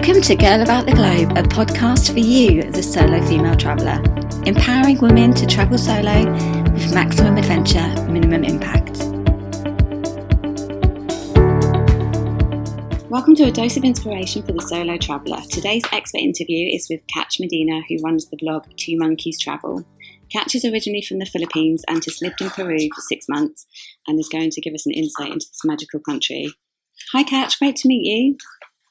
Welcome to Girl About the Globe, a podcast for you, the solo female traveller, empowering women to travel solo with maximum adventure, minimum impact. Welcome to a dose of inspiration for the solo traveller. Today's expert interview is with Kach Medina, who runs the blog Two Monkeys Travel. Kach is originally from the Philippines and has lived in Peru for 6 months and is going to give us an insight into this magical country. Hi Kach, great to meet you.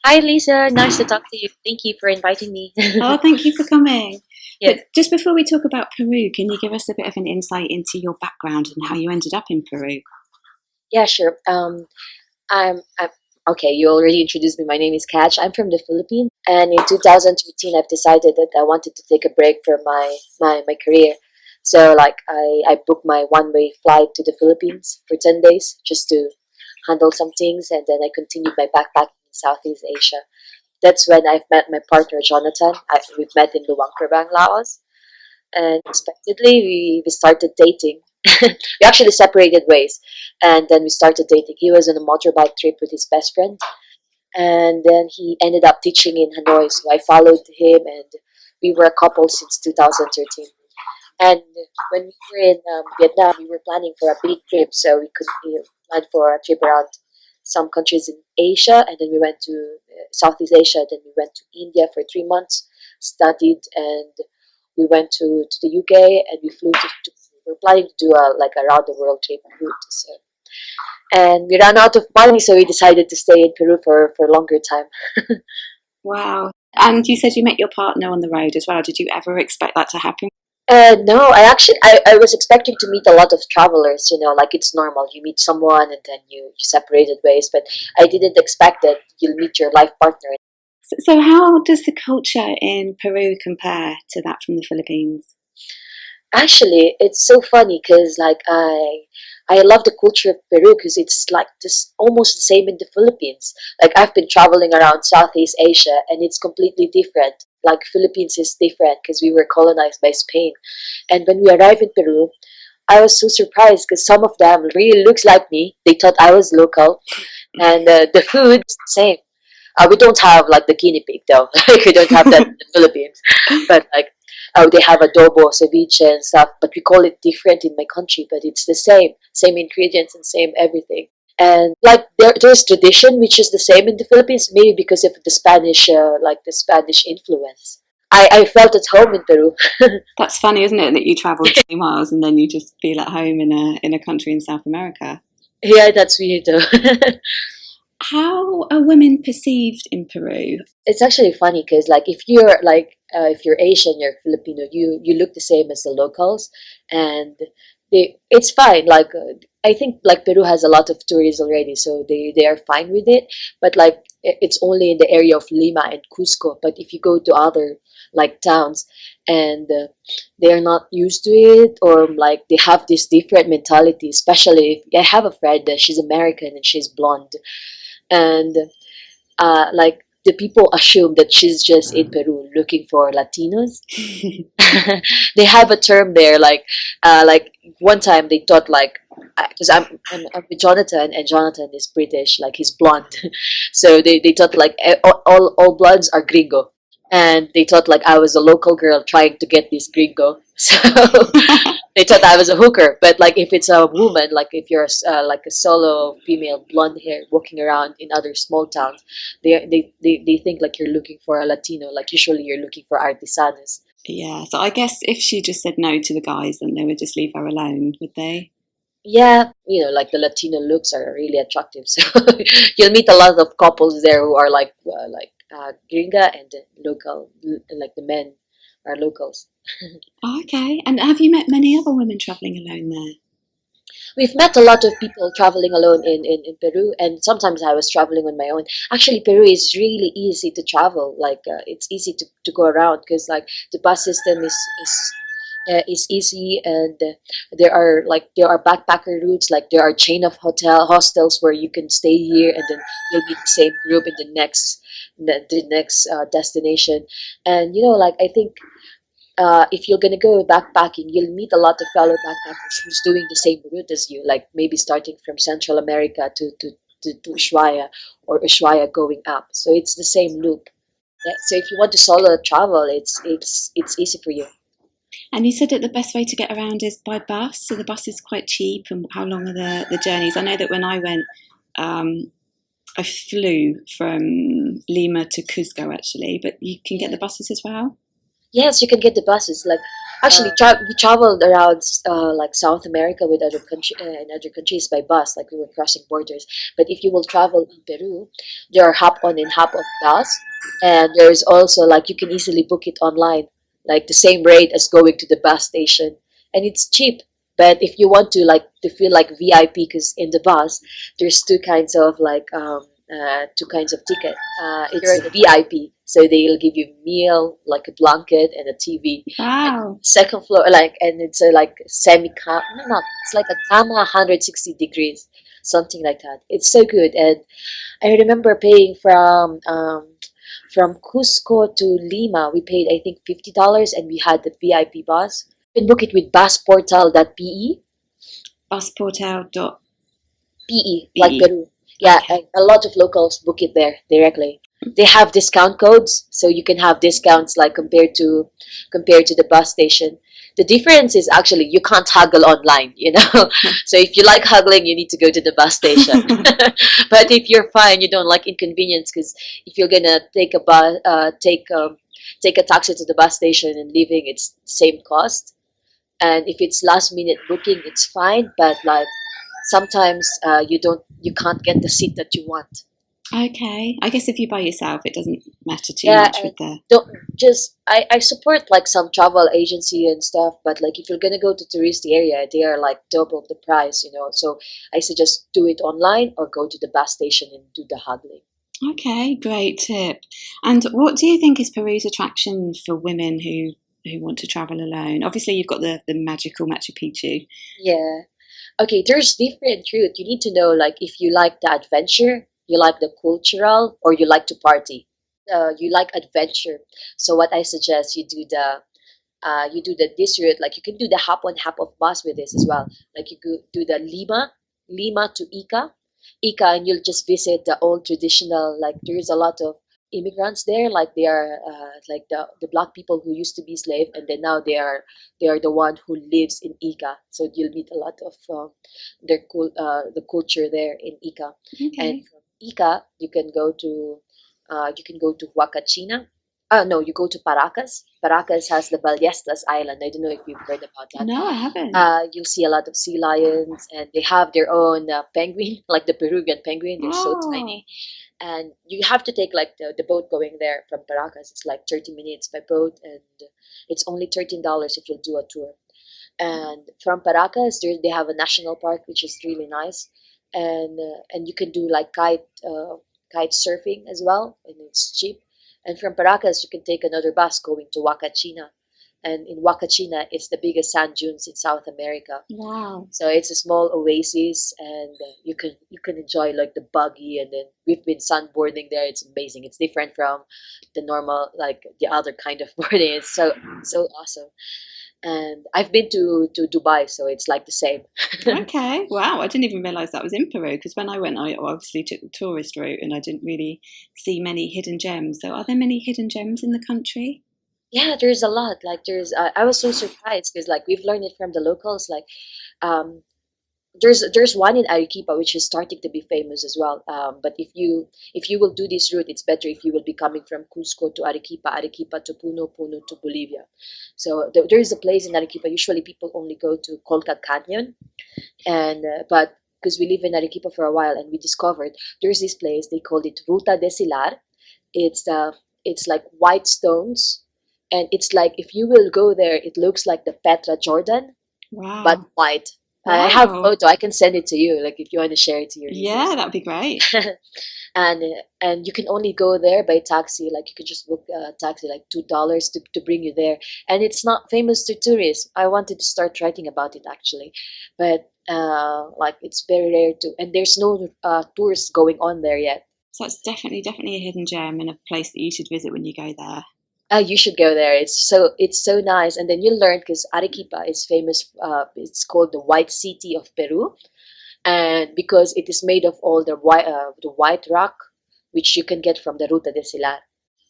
Hi Lisa, nice to talk to you. Thank you for inviting me. Oh, thank you for coming. Yeah. But just before we talk about Peru, can you give us a bit of an insight into your background and how you ended up in Peru? Yeah, sure. I'm okay. You already introduced me. My name is Kach. I'm from the Philippines, and in 2013, I've decided that I wanted to take a break from my career. So, I booked my one-way flight to the Philippines for 10 days just to handle some things, and then I continued my backpacking in Southeast Asia. That's when I've met my partner Jonathan. We've met in Luang, Laos, and unexpectedly we started dating. We actually separated ways, and then we started dating. He was on a motorbike trip with his best friend, and then he ended up teaching in Hanoi. So I followed him, and we were a couple since 2013. And when we were in Vietnam, we were planning for a big trip, so we could plan for a trip around some countries in Asia, and then we went to Southeast Asia. Then we went to India for 3 months, studied, and we went to the UK, and we flew to we're planning to do a around the world trip route. So, and we ran out of money, so we decided to stay in Peru for a longer time. Wow. And you said you met your partner on the road as well. Did you ever expect that to happen? No, I was expecting to meet a lot of travelers, like it's normal. You meet someone and then you separated ways, but I didn't expect that you'll meet your life partner. So how does the culture in Peru compare to that from the Philippines? Actually, it's so funny because I love the culture of Peru because it's like this almost the same in the Philippines. Like I've been traveling around Southeast Asia and it's completely different. Like Philippines is different because we were colonized by Spain. And when we arrived in Peru, I was so surprised because some of them really looks like me. They thought I was local, and the food is the same. We don't have like the guinea pig though. Like we don't have that in the Philippines, but they have adobo, ceviche, and stuff. But we call it different in my country. But it's the same ingredients and same everything. And like there's tradition which is the same in the Philippines, maybe because of the Spanish, the Spanish influence. I felt at home in Peru. That's funny, isn't it, that you travel 20 miles and then you just feel at home in a country in South America? Yeah, that's weird though. How are women perceived in Peru? It's actually funny because if you're Asian, you're Filipino, you look the same as the locals, and it's fine. I think like Peru has a lot of tourists already, so they are fine with it. But it's only in the area of Lima and Cusco. But if you go to other like towns, and they are not used to it, or like they have this different mentality. Especially if I have a friend that she's American and she's blonde, and the people assume that she's just in Peru looking for Latinos. They have a term there, like one time they thought because I'm with Jonathan and Jonathan is British, like he's blonde, so they thought all blondes are gringo, and they thought like I was a local girl trying to get this gringo, so they thought I was a hooker. But like if it's a woman, like if you're like a solo female blonde hair walking around in other small towns, they think like you're looking for a Latino. Like usually you're looking for artisanas. Yeah, so I guess if she just said no to the guys, then they would just leave her alone, would they? Yeah, like the Latino looks are really attractive. So you'll meet a lot of couples there who are gringa, and the local, like the men are locals. Oh, okay. And have you met many other women travelling alone there? We've met a lot of people traveling alone in Peru, and sometimes I was traveling on my own. Actually, Peru is really easy to travel. It's easy to go around because like the bus system is easy, and there are backpacker routes. Like there are chain of hostels where you can stay here, and then you'll meet the same group in the next destination. And I think if you're gonna go backpacking, you'll meet a lot of fellow backpackers who's doing the same route as you, like maybe starting from Central America to Ushuaia, or Ushuaia going up. So it's the same loop. Yeah, so if you want to solo travel, it's easy for you. And you said that the best way to get around is by bus. So the bus is quite cheap. And how long are the journeys? I know that when I went, um, I flew from Lima to Cusco actually, but you can get Yeah. the buses as well. Yes, you can get the buses. Like actually, we traveled around like South America with other country in other countries by bus. Like we were crossing borders. But if you will travel in Peru, there are hop on and hop off bus, and there is also like you can easily book it online, like the same rate as going to the bus station, and it's cheap. But if you want to like to feel like VIP, because in the bus there's two kinds of ticket. It's VIP, so they'll give you meal, like a blanket and a TV. And Wow. second floor, like, and it's a like semi no, not it's like a cama 160 degrees, something like that. It's so good, and I remember paying from Cusco to Lima. We paid I think $50, and we had the VIP bus. You can book it with busportal.pe. Busportal.be. PE, like Peru. Yeah, Okay. a lot of locals book it there directly. They have discount codes, so you can have discounts like compared to the bus station. The difference is actually you can't haggle online, you know. So if you like haggling, you need to go to the bus station. But if you're fine, you don't like inconvenience because if you're gonna take a bus, take a taxi to the bus station and leaving, it's same cost. And if it's last minute booking, it's fine. But like sometimes you can't get the seat that you want. Okay. I guess if you're by yourself, it doesn't matter too Yeah, much and with the. don't just I support like some travel agency and stuff, but like if you're gonna go to touristy area, they are like double the price, you know. So I suggest do it online or go to the bus station and do the haggling. Okay, great tip. And what do you think is Peru's attraction for women who want to travel alone? Obviously, you've got the magical Machu Picchu. Yeah. Okay, there's different route. You need to know like if you like the adventure, you like the cultural, or you like to party. You like adventure. So what I suggest you do the this route, like you can do the hop on hop off bus with this as well. Like you could do the Lima to Ica, and you'll just visit the old traditional. Like there's a lot of immigrants there, like they are like the black people who used to be slave, and then now they are the one who lives in Ica. So you'll meet a lot of the culture there in Ica, and Okay. from Ica you can go to Huacachina. No, you go to Paracas. Paracas has the Ballestas Island. I don't know if you've heard about that. No, I haven't. You'll see a lot of sea lions, and they have their own penguin, like the Peruvian penguin. They're so Oh, tiny, and you have to take like the boat going there from Paracas. It's like 30 minutes by boat, and it's only $13 if you'll do a tour. And from Paracas, they have a national park which is really nice, and you can do like kite surfing as well, and it's cheap. And from Paracas, you can take another bus going to Huacachina, and in Huacachina, it's the biggest sand dunes in South America. wow. So it's a small oasis, and you can enjoy like the buggy, and then we've been sunboarding there. It's amazing. It's different from the normal like the other kind of boarding. It's so awesome. And I've been to Dubai, so it's like the same. Okay. Wow. I didn't even realize that was in Peru because when I went, I obviously took the tourist route and I didn't really see many hidden gems. So, are there many hidden gems in the country? Yeah, there's a lot. Like I was so surprised because like we've learned it from the locals. Like um, there's one in Arequipa which is starting to be famous as well. But if you will do this route, it's better if you will be coming from Cusco to Arequipa, Arequipa to Puno, Puno to Bolivia. So there is a place in Arequipa. Usually people only go to Colca Canyon, and but because we live in Arequipa for a while, and we discovered there's this place they called it Ruta de Silar. It's like white stones, and it's like if you will go there, it looks like the Petra Jordan but Wow. white. I have a Wow. photo. I can send it to you, like if you want to share it to your Yeah, readers. that would be great. And you can only go there by taxi. Like you could just book a taxi, like $2 to bring you there. And it's not famous to tourists. I wanted to start writing about it actually, but like it's very rare to. And there's no tours going on there yet. So, it's definitely a hidden gem and a place that you should visit when you go there. You should go there. It's so nice, and then you'll learn because Arequipa is famous. It's called the White City of Peru, and because it is made of all the white rock, which you can get from the Ruta de Silar.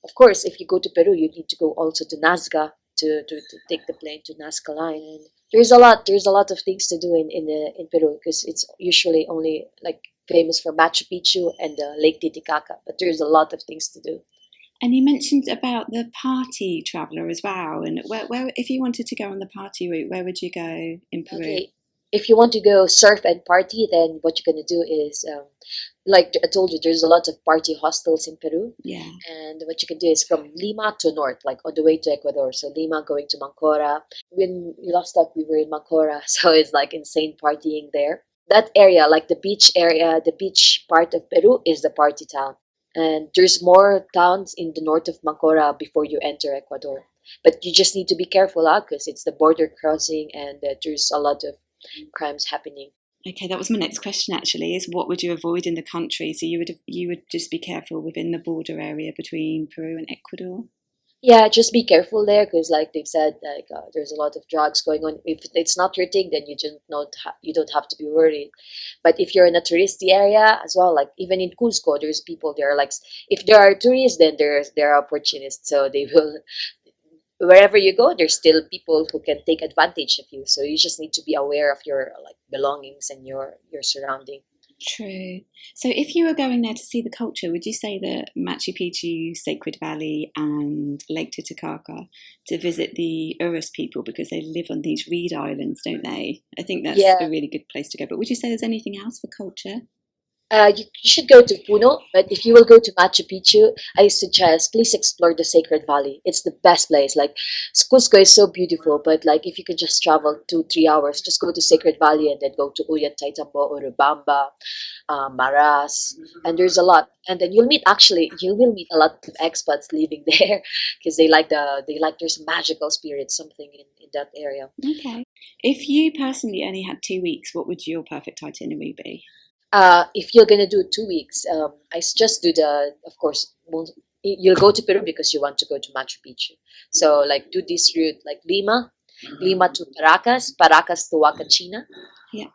of course, if you go to Peru, you need to go also to Nazca to take the plane to Nazca line. And there's a lot of things to do in Peru because it's usually only like famous for Machu Picchu and Lake Titicaca, but there's a lot of things to do. And you mentioned about the party traveller as well. And where, if you wanted to go on the party route, where would you go in Peru? Okay, if you want to go surf and party, then what you're gonna do is, like I told you, there's a lot of party hostels in Peru, Yeah. and what you can do is from Lima to north, like on the way to Ecuador. So Lima going to Mancora. When we last talked, we were in Mancora, so it's like insane partying there. That area, like the beach area, the beach part of Peru, is the party town. And there's more towns in the north of Mancora before you enter Ecuador. But you just need to be careful, because it's the border crossing and there's a lot of crimes happening. Okay, that was my next question actually, is what would you avoid in the country? So you would just be careful within the border area between Peru and Ecuador? Yeah, just be careful there because, like they've said, like there's a lot of drugs going on. If it's not your thing, then you don't have to be worried. But if you're in a touristy area as well, like even in Cusco, there's people there. Like if there are tourists, then there are opportunists. So they will wherever you go, there's still people who can take advantage of you. So you just need to be aware of your like belongings and your surrounding. True. So if you were going there to see the culture, would you say that Machu Picchu, Sacred Valley, and Lake Titicaca to visit the Urus people because they live on these reed islands, don't they? I think that's Yeah, a really good place to go. But would you say there's anything else for culture? you should go to Puno, but if you will go to Machu Picchu, I suggest please explore the Sacred Valley. It's the best place. Like Cusco is so beautiful, but like if you could just travel 2 3 hours, just go to Sacred Valley and then go to Ollantaytambo, Urubamba, Maras, and there's a lot. And then you will meet a lot of expats living there because they like there's magical spirits something in that area. Okay. If you personally only had 2 weeks, what would your perfect itinerary be? If you're gonna do 2 weeks, I suggest do of course, you'll go to Peru because you want to go to Machu Picchu. So like do this route like Lima to Paracas, Paracas to Huacachina, Yeah.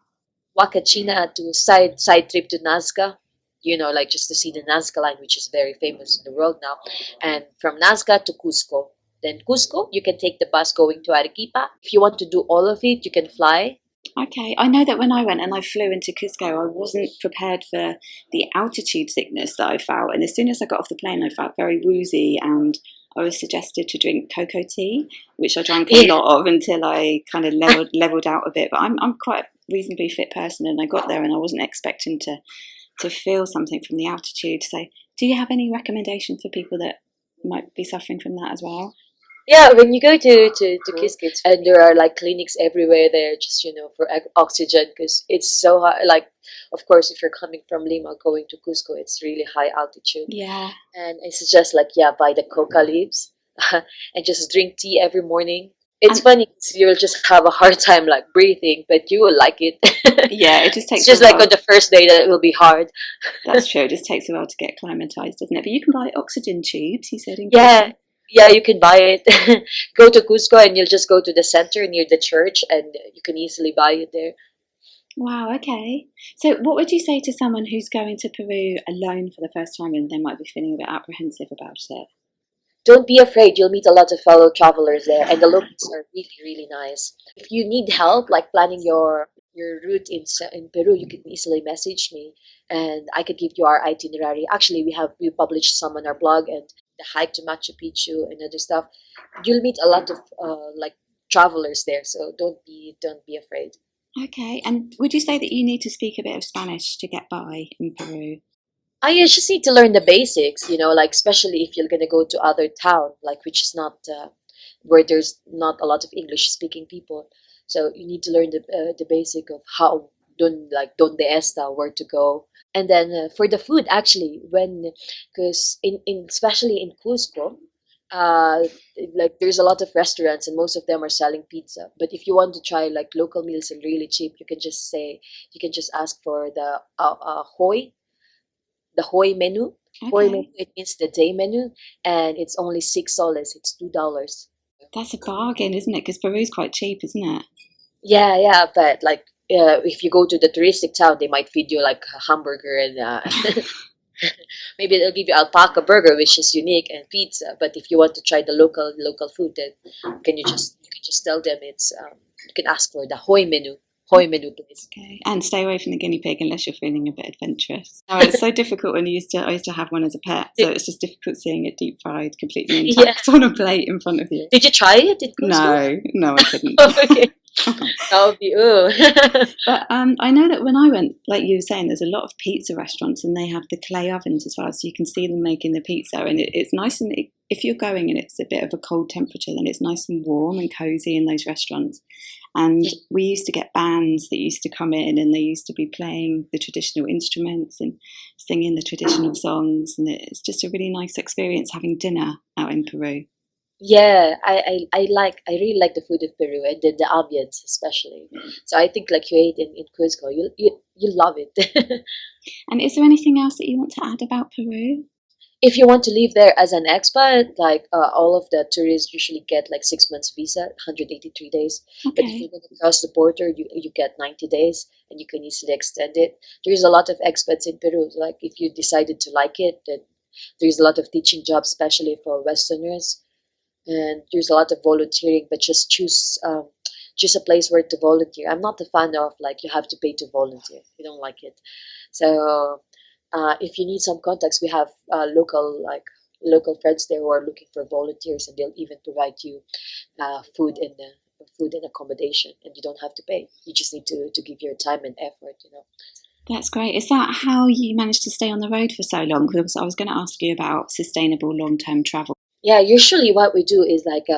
Huacachina to side trip to Nazca. Like just to see the Nazca line, which is very famous in the world now, and from Nazca to Cusco. Then Cusco, you can take the bus going to Arequipa. If you want to do all of it, you can fly. Okay, I know that when I went and I flew into Cusco, I wasn't prepared for the altitude sickness that I felt. And as soon as I got off the plane, I felt very woozy and I was suggested to drink cocoa tea, which I drank a lot of until I kind of leveled out a bit. But I'm quite a reasonably fit person and I got there and I wasn't expecting to feel something from the altitude. So do you have any recommendations for people that might be suffering from that as well? Yeah, when you go to Kiskits, and there are like clinics everywhere there, just for oxygen, because it's so high. Like, of course, if you're coming from Lima going to Cusco, it's really high altitude, Yeah. and I suggest like yeah, buy the coca leaves, and just drink tea every morning. It's And funny, 'cause you'll just have a hard time like breathing, but you will like it. yeah, it just It's takes a just like on while. the first day that it will be hard. That's true. It just takes a while to get acclimatized, doesn't it? But you can buy oxygen tubes, you said in Yeah, Cusco. yeah, you can buy it. Go to Cusco and you'll just go to the center near the church and you can easily buy it there. Wow, okay. So what would you say to someone who's going to Peru alone for the first time and they might be feeling a bit apprehensive about it? Don't be afraid, you'll meet a lot of fellow travelers there and the locals are really, really nice. If you need help, like planning your route in Peru, you can easily message me and I could give you our itinerary. Actually, we published some on our blog and the hike to Machu Picchu and other stuff. You'll meet a lot of like travelers there, so don't be afraid. Okay, and would you say that you need to speak a bit of Spanish to get by in Peru? You just need to learn the basics, like especially if you're gonna go to other town, like which is not where there's not a lot of English speaking people. So you need to learn the basic of how donde esta, where to go, and then for the food actually because in especially in Cusco, uh, like there's a lot of restaurants and most of them are selling pizza. But if you want to try like local meals and really cheap, you can just ask for the Hoi menu. Hoi menu, Okay, it means the day menu, and it's only 6 soles. It's $2. that's a bargain, isn't it? Because Peru's quite cheap, isn't it? Yeah, yeah, but like if you go to the touristic town, they might feed you like a hamburger and Maybe they'll give you alpaca burger, which is unique, and pizza. But if you want to try the local food, then you can just tell them it's you can ask for the Hoi menu. Hoi menu, please. Okay, and stay away from the guinea pig unless you're feeling a bit adventurous. Oh, it's so difficult when I used to have one as a pet, so it's just difficult seeing it deep fried, completely intact on a plate in front of you. Did you try it in Costco? No, I couldn't. Okay. That would be But I know that when I went, like you were saying, there's a lot of pizza restaurants and they have the clay ovens as well, so you can see them making the pizza, and it's nice. And if you're going and it's a bit of a cold temperature, then it's nice and warm and cozy in those restaurants. And we used to get bands that used to come in, and they used to be playing the traditional instruments and singing the traditional songs, and it's just a really nice experience having dinner out in Peru. Yeah, I really like the food of Peru and the ambience especially. So I think like you ate in Cusco, you love it. And is there anything else that you want to add about Peru? If you want to live there as an expat, like all of the tourists usually get like 6 months visa, 183 days. But if Okay. you're going to cross the border, you get 90 days, and you can easily extend it. There's a lot of expats in Peru. Like if you decided to like it, then there's a lot of teaching jobs, especially for Westerners, and there's a lot of volunteering. But just choose a place where to volunteer. I'm not a fan of like you have to pay to volunteer. You don't like it, so. If you need some contacts, we have local friends there who are looking for volunteers, and they'll even provide you food and accommodation, and you don't have to pay. You just need to give your time and effort. That's great. Is that how you managed to stay on the road for so long? Because I was going to ask you about sustainable long-term travel. Yeah, usually what we do is like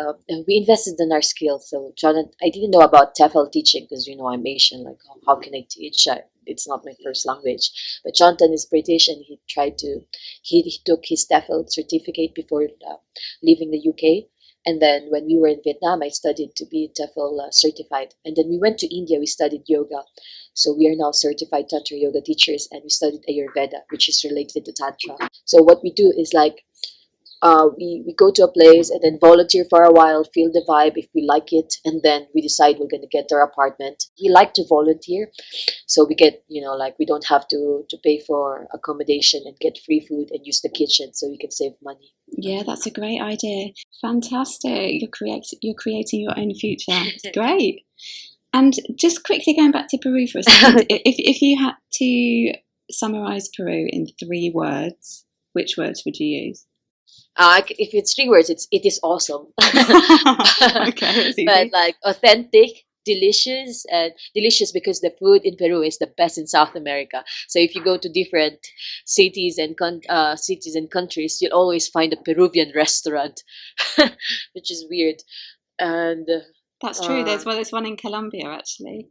we invested in our skills. So Jonathan, I didn't know about TEFL teaching because I'm Asian. Like how can I teach? It's not my first language. But Jonathan is British, and he took his TEFL certificate before leaving the UK. And then when we were in Vietnam, I studied to be TEFL certified. And then we went to India. We studied yoga. So we are now certified Tantra yoga teachers, and we studied Ayurveda, which is related to Tantra. So what we do is like we go to a place and then volunteer for a while, feel the vibe if we like it, and then we decide we're going to get our apartment. We like to volunteer, so we get like we don't have to pay for accommodation and get free food and use the kitchen, so we can save money. Yeah, that's a great idea. Fantastic. You're creating your own future. It's great. And just quickly going back to Peru for a second, if you had to summarize Peru in 3 words, which words would you use? If it's 3 words, it is awesome. Okay, that's easy. But like authentic, delicious, and delicious because the food in Peru is the best in South America. So if you go to different cities and countries, you'll always find a Peruvian restaurant, which is weird. And That's true. There's one in Colombia actually.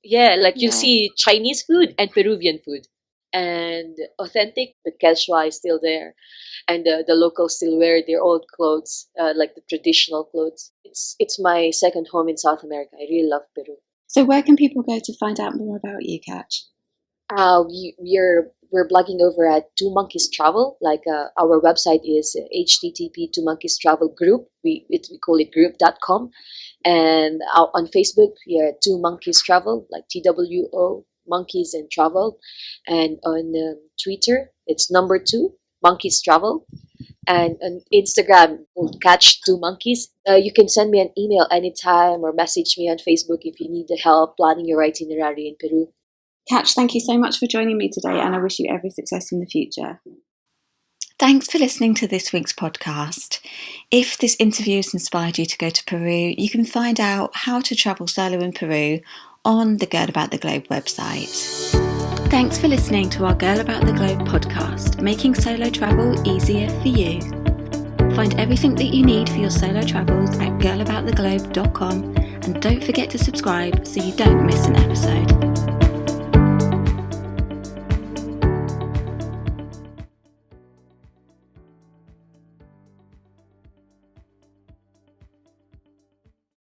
yeah, like you'll Yeah. see Chinese food and Peruvian food. And authentic, the Quechua is still there, and the locals still wear their old clothes, like the traditional clothes. It's my second home in South America. I really love Peru. So where can people go to find out more about you, Kach? We're blogging over at Two Monkeys Travel. Like our website is http Two Monkeys Travel Group. We call it group.com, and on Facebook we are Two Monkeys Travel, like TWO Monkeys and Travel, and on Twitter it's number 2 Monkeys Travel, and on Instagram we'll Catch Two Monkeys. You can send me an email anytime or message me on Facebook if you need the help planning your itinerary in Peru. Kach, thank you so much for joining me today, and I wish you every success in the future. Thanks for listening to this week's podcast. If this interview has inspired you to go to Peru, you can find out how to travel solo in Peru on the Girl About the Globe website. Thanks for listening to our Girl About the Globe podcast, making solo travel easier for you. Find everything that you need for your solo travels at girlabouttheglobe.com, and don't forget to subscribe so you don't miss an episode.